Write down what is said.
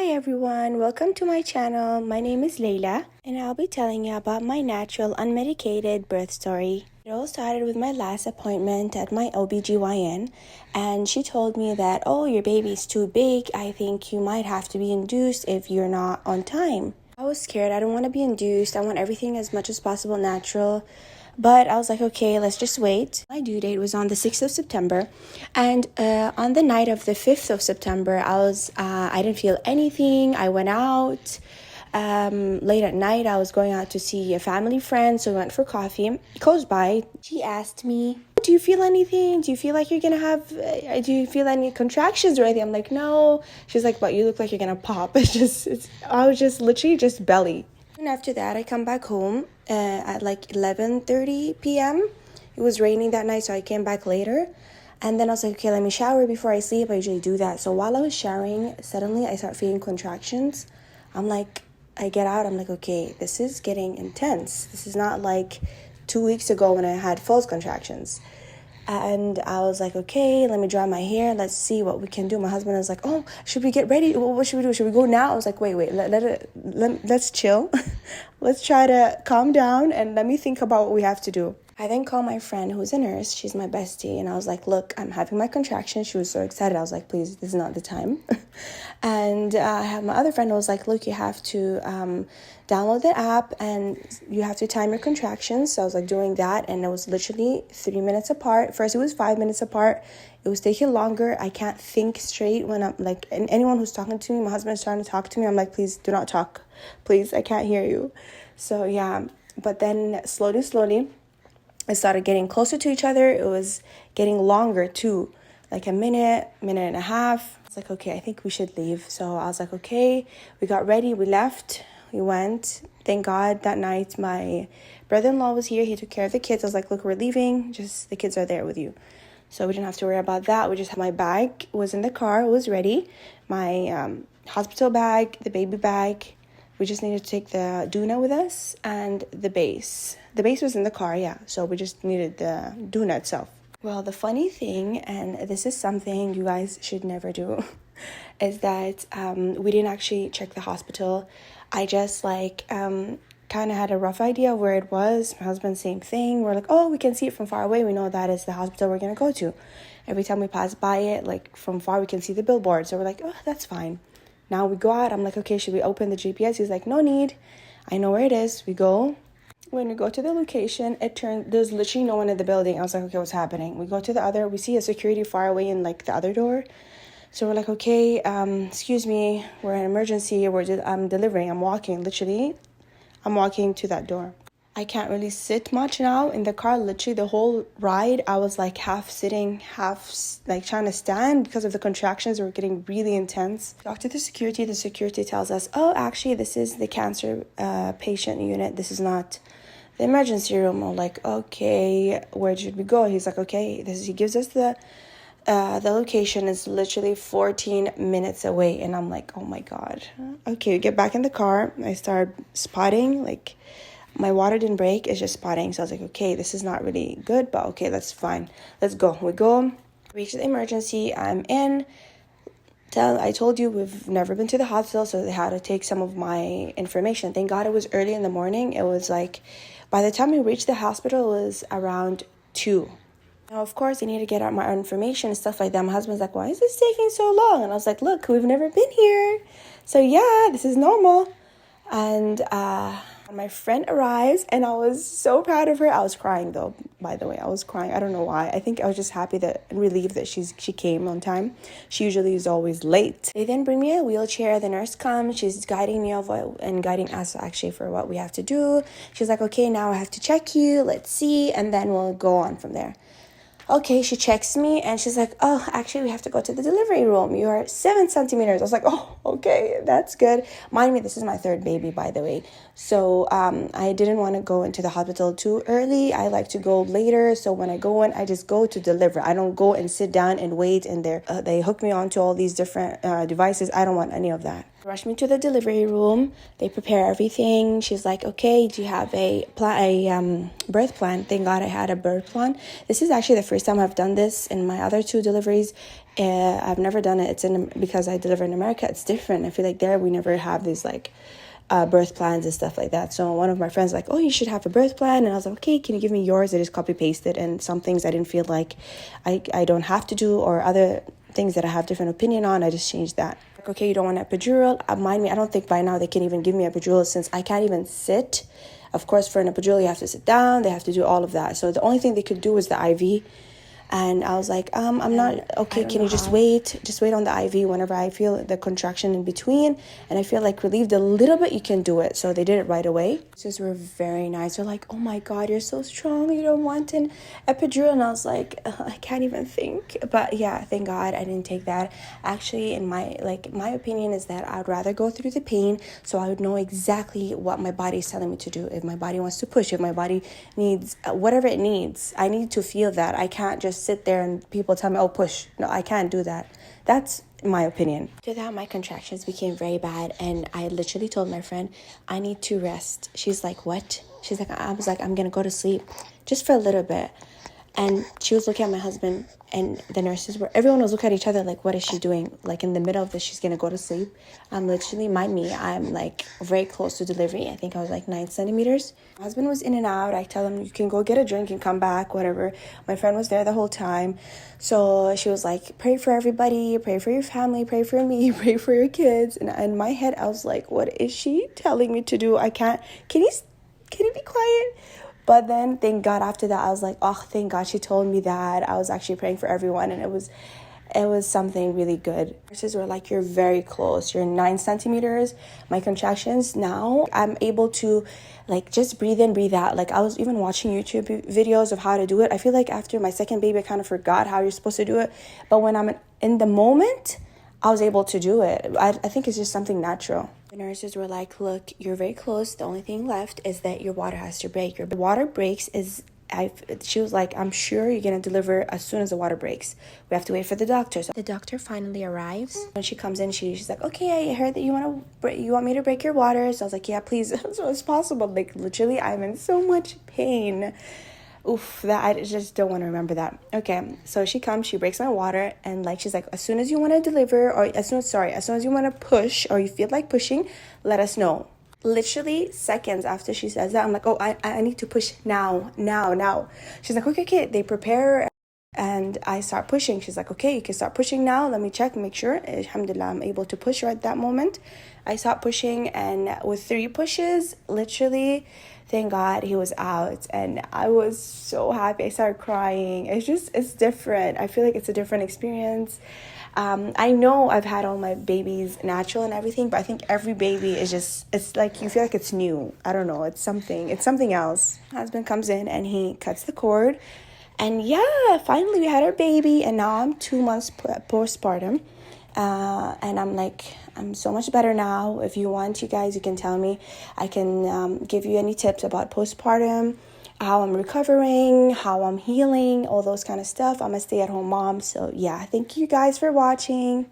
everyone, welcome to my channel. My name is Layla and I'll be telling you about my natural unmedicated birth story. It all started with my last appointment at my OBGYN, and she told me that, oh, your baby's too big. I think you might have to be induced if you're not on time. I was scared. I don't want to be induced. I want everything as much as possible natural. But I was like, okay, let's just wait. My due date was on the 6th of September. And on the night of the 5th of September, I didn't feel anything. I went out. Late at night, I was going out to see a family friend. So we went for coffee. Close by, she asked me, do you feel anything? Do you feel like you're going to have, do you feel any contractions or anything? I'm like, no. She's like, but you look like you're going to pop. I was just literally just belly. And after that, I come back home at like 11:30 p.m. It was raining that night, so I came back later. And then I was like, okay, let me shower before I sleep. I usually do that. So while I was showering, suddenly I start feeling contractions. I get out. I'm like, okay, this is getting intense. This is not like 2 weeks ago when I had false contractions. And I was like, okay, let me dry my hair. Let's see what we can do. My husband was like, oh, should we get ready? What should we do? Should we go now? I was like, wait, let's chill. Let's try to calm down and let me think about what we have to do. I then called my friend who's a nurse. She's my bestie. And I was like, look, I'm having my contractions. She was so excited. I was like, please, this is not the time. And I have my other friend who was like, look, you have to download the app and you have to time your contractions. So I was like doing that. And it was literally 3 minutes apart. First, it was 5 minutes apart. It was taking longer. I can't think straight when I'm like, and anyone who's talking to me, my husband's trying to talk to me. I'm like, please do not talk. Please, I can't hear you. So yeah, but then slowly, it started getting closer to each other. It was getting longer too, like a minute and a half. I was like, okay, I think we should leave. So I was like, okay, we got ready, we left, we went. Thank God that night my brother-in-law was here. He took care of the kids. I was like, look, we're leaving. Just the kids are there with you. So we didn't have to worry about that. We just had my bag was in the car, it was ready. My hospital bag, the baby bag. We just needed to take the doona with us and the base. The base was in the car, yeah. So we just needed the doona itself. Well, the funny thing, and this is something you guys should never do, is that we didn't actually check the hospital. I just kind of had a rough idea of where it was. My husband, same thing. We're like, oh, we can see it from far away. We know that is the hospital we're going to go to. Every time we pass by it, like from far, we can see the billboard. So we're like, oh, that's fine. Now we go out. I'm like, okay, should we open the GPS? He's like, no need. I know where it is. We go. When we go to the location, there's literally no one in the building. I was like, okay, what's happening? We go to we see a security far away in like the other door. So we're like, okay, excuse me, we're in emergency. I'm delivering. I'm walking to that door. I can't really sit much now in the car. Literally the whole ride, I was like half sitting, half like trying to stand because of the contractions were getting really intense. Talk to the security tells us, oh, actually, this is the cancer patient unit. This is not the emergency room. I'm like, okay, where should we go? He's like, okay, he gives us the location is literally 14 minutes away. And I'm like, oh my God. Okay, we get back in the car. I start spotting, like, my water didn't break, it's just spotting. So I was like, okay, this is not really good, but okay, that's fine. Let's go. We go, reach the emergency. I'm in. I told you we've never been to the hospital, so they had to take some of my information. Thank God it was early in the morning. It was like, by the time we reached the hospital, it was around 2. Now, of course, they need to get out my information and stuff like that. My husband's like, why is this taking so long? And I was like, look, we've never been here. So yeah, this is normal. And my friend arrives, and I was so proud of her. I was crying, though, by the way. I was crying. I don't know why. I think I was just happy and relieved that she came on time. She usually is always late. They then bring me a wheelchair. The nurse comes. She's guiding me and guiding us, actually, for what we have to do. She's like, okay, now I have to check you. Let's see. And then we'll go on from there. Okay, she checks me and she's like, oh, actually, we have to go to the delivery room. You are 7 centimeters. I was like, oh, okay, that's good. Mind me, this is my third baby, by the way. So I didn't want to go into the hospital too early. I like to go later. So when I go in, I just go to deliver. I don't go and sit down and wait. And they hook me onto all these different devices. I don't want any of that. Rush me to the delivery room. They prepare everything. She's like, okay, do you have a birth plan? Thank God I had a birth plan. This is actually the first first time I've done this. In my other 2 deliveries, I've never done it. Because I deliver in America, it's different. I feel like there we never have these like birth plans and stuff like that. So one of my friends like, oh, you should have a birth plan. And I was like, okay, can you give me yours? I just copy pasted, and some things I didn't feel like I don't have to do, or other things that I have different opinion on, I just changed that. Like, okay, you don't want an epidural? Mind me, I don't think by now they can even give me an epidural, since I can't even sit. Of course, for an epidural, you have to sit down. They have to do all of that. So the only thing they could do was the IV. And I was like, I'm not, okay, can you just wait on the IV whenever I feel the contraction in between, and I feel like relieved a little bit, you can do it. So they did it right away. Sisters were very nice. They're like, oh my God, you're so strong, you don't want an epidural. And I was like, I can't even think. But yeah, thank God I didn't take that. Actually, in my opinion is that I'd rather go through the pain, so I would know exactly what my body is telling me to do. If my body wants to push, if my body needs whatever it needs, I need to feel that. I can't just sit there and people tell me, oh, push. No, I can't do that. That's my opinion. After that, my contractions became very bad, and I literally told my friend, I need to rest. She's like, what? She's like, I was like, I'm gonna go to sleep just for a little bit. And she was looking at my husband, and the nurses everyone was looking at each other like, what is she doing? Like, in the middle of this, she's gonna go to sleep. I'm literally, mind me, I'm like very close to delivery. I think I was like 9 centimeters. My husband was in and out. I tell him, you can go get a drink and come back, whatever. My friend was there the whole time. So she was like, pray for everybody, pray for your family, pray for me, pray for your kids. And in my head, I was like, what is she telling me to do? I can't, can you be quiet? But then, thank God, after that, I was like, oh, thank God she told me that. I was actually praying for everyone, and it was something really good. Nurses were like, you're very close. You're 9 centimeters. My contractions now, I'm able to like just breathe in, breathe out. Like, I was even watching YouTube videos of how to do it. I feel like after my second baby, I kind of forgot how you're supposed to do it. But when I'm in the moment, I was able to do it. I think it's just something natural. The nurses were like, look, you're very close. The only thing left is that your water has to break. Your water breaks she was like, I'm sure you're going to deliver as soon as the water breaks. We have to wait for the doctor. So the doctor finally arrives. When she comes in, she's like, okay, I heard that you want me to break your water. So I was like, yeah, please, as soon as possible. Like, literally, I'm in so much pain. Oof, that I just don't want to remember that. Okay, so she comes, she breaks my water, and like she's like, as soon as you want to deliver, or as soon as you want to push, or you feel like pushing, let us know. Literally seconds after she says that, I'm like, oh, I need to push now. She's like, okay. They prepare, and I start pushing. She's like, okay, you can start pushing now. Let me check, make sure. Alhamdulillah, I'm able to push right at that moment. I start pushing, and with 3 pushes, literally, thank God he was out, and I was so happy. I started crying. It's different. I feel like it's a different experience. I know I've had all my babies natural and everything, but I think every baby is it's like you feel like it's new. I don't know. It's something else. My husband comes in and he cuts the cord, and yeah, finally we had our baby, and now I'm 2 months postpartum. And I'm so much better now. If you want, you guys, you can tell me. I can give you any tips about postpartum, how I'm recovering, how I'm healing, all those kind of stuff. I'm a stay-at-home mom. So yeah, thank you guys for watching.